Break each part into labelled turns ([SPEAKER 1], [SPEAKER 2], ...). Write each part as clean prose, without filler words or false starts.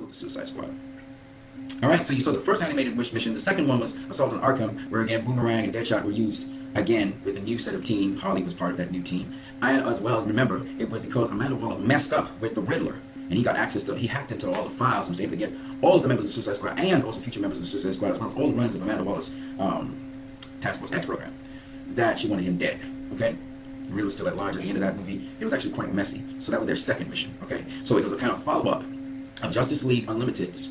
[SPEAKER 1] with the Suicide Squad. Alright, so you saw the first animated mission. The second one was Assault on Arkham, where again Boomerang and Deadshot were used again with a new set of team. Harley was part of that new team. And as well, remember, it was because Amanda Waller messed up with the Riddler. And he got access to, he hacked into all the files and was able to get all of the members of the Suicide Squad and also future members of the Suicide Squad, as well as all the runners of Amanda Waller's Task Force X program, that she wanted him dead. Okay? The Riddler's still at large at the end of that movie. It was actually quite messy. So that was their second mission. Okay? So it was a kind of follow-up of Justice League Unlimited's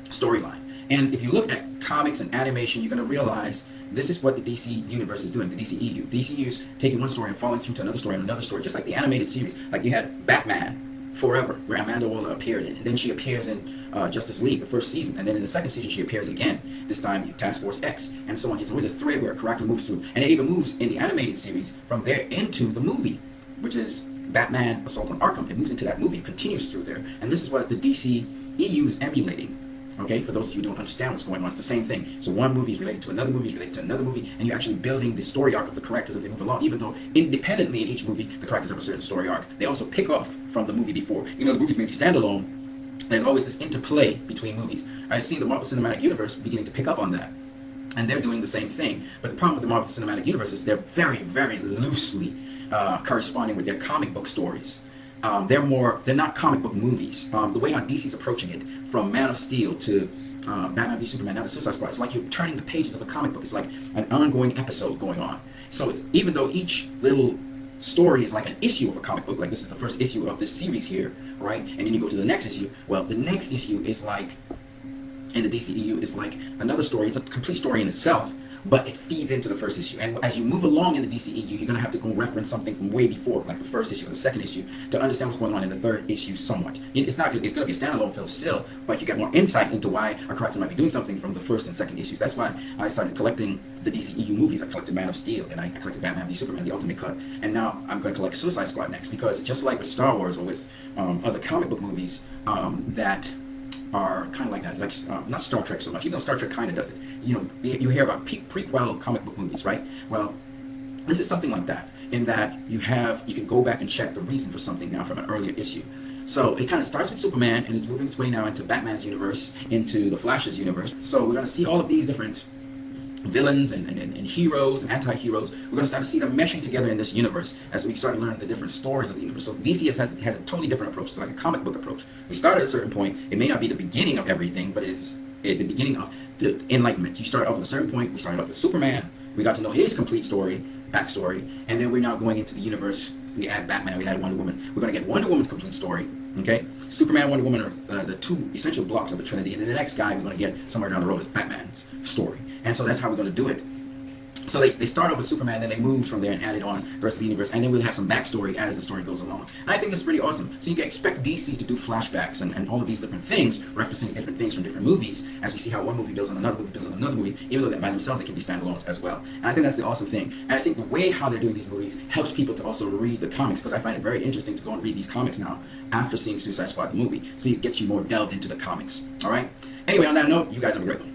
[SPEAKER 1] storyline. And if you look at comics and animation, you're going to realize this is what the DC universe is doing, the DCEU. DCEU is taking one story and following through to another story and another story, just like the animated series. Like you had Batman Forever, where Amanda Waller appeared in. And then she appears in Justice League, the first season. And then in the second season, she appears again, this time in Task Force X, and so on. There's always a thread where a character moves through. And it even moves in the animated series from there into the movie, which is Batman Assault on Arkham. It moves into that movie, continues through there. And this is what the DCEU is emulating. Okay, for those of you who don't understand what's going on, it's the same thing. So one movie is related to another movie, is related to another movie, and you're actually building the story arc of the characters as they move along, even though independently in each movie, the characters have a certain story arc. They also pick off from the movie before. Even though the movies may be standalone, there's always this interplay between movies. I've seen the Marvel Cinematic Universe beginning to pick up on that, and they're doing the same thing. But the problem with the Marvel Cinematic Universe is they're very, very loosely corresponding with their comic book stories. They're not comic book movies. The way how DC's approaching it, from Man of Steel to Batman v Superman, now the Suicide Squad, it's like you're turning the pages of a comic book. It's like an ongoing episode going on. So it's, even though each little story is like an issue of a comic book, like this is the first issue of this series here, right? And then you go to the next issue. Well, the next issue is like, in the DCEU, is like another story. It's a complete story in itself, but it feeds into the first issue. And as you move along in the DCEU, you're going to have to go reference something from way before, like the first issue or the second issue, to understand what's going on in the third issue somewhat. It's going to be a standalone film still, but you get more insight into why a character might be doing something from the first and second issues. That's why I started collecting the DCEU movies. I collected Man of Steel, and I collected Batman v Superman, the Ultimate Cut, and now I'm going to collect Suicide Squad next, because just like with Star Wars or with other comic book movies that are kind of like that, like not Star Trek so much, even though Star Trek kind of does it. You know, you hear about prequel comic book movies, right? Well, this is something like that, in that you can go back and check the reason for something now from an earlier issue. So it kind of starts with Superman, and it's moving its way now into Batman's universe, into the Flash's universe. So we're going to see all of these different villains and heroes and anti-heroes. We're going to start to see them meshing together in this universe as we start to learn the different stories of the universe. So DC has a totally different approach. It's like a comic book approach. We start at a certain point. It may not be the beginning of everything, but it's at the beginning of the enlightenment. You start off at a certain point. We started off with Superman. We got to know his complete story, backstory, and then we're now going into the universe. We add Batman, we add Wonder Woman. We're going to get Wonder Woman's complete story. Okay, Superman and Wonder Woman are the two essential blocks of the Trinity, and then the next guy we're going to get somewhere down the road is Batman's story. And so that's how we're going to do it. So they start off with Superman, then they move from there and add it on the rest of the universe, and then we'll have some backstory as the story goes along. And I think that's pretty awesome. So you can expect DC to do flashbacks and all of these different things, referencing different things from different movies, as we see how one movie builds on another movie, builds on another movie, even though that by themselves they can be standalones as well. And I think that's the awesome thing. And I think the way how they're doing these movies helps people to also read the comics, because I find it very interesting to go and read these comics now after seeing Suicide Squad the movie. So it gets you more delved into the comics. Alright? Anyway, on that note, you guys have a great one.